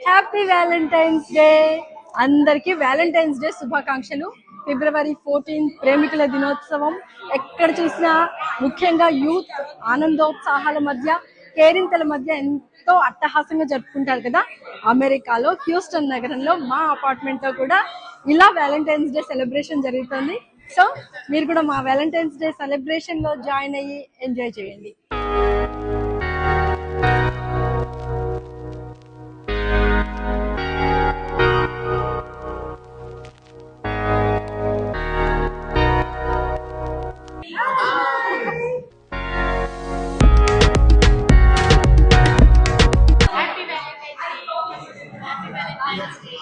Happy Valentine's day. అందరికీ Valentine's day శుభాకాంక్షలు. ఫిబ్రవరి 14 ప్రేమికుల దినోత్సవం. ఎక్కడ చూసినా ముఖ్యంగా యూత్ ఆనందోత్సాహాల మధ్య, కేరింతల మధ్య ఎంతో అట్టహాసంగా జరుపుకుంటారు కదా. అమెరికాలో హ్యూస్టన్ నగరంలో మా అపార్ట్మెంట్ లో కూడా ఇలా వ్యాలంటైన్స్ డే సెలబ్రేషన్ జరుగుతుంది. సో మీరు కూడా మా వ్యాలంటైన్స్ డే సెలబ్రేషన్ లో జాయిన్ అయ్యి ఎంజాయ్ చేయండి. Happy Valentine's Day.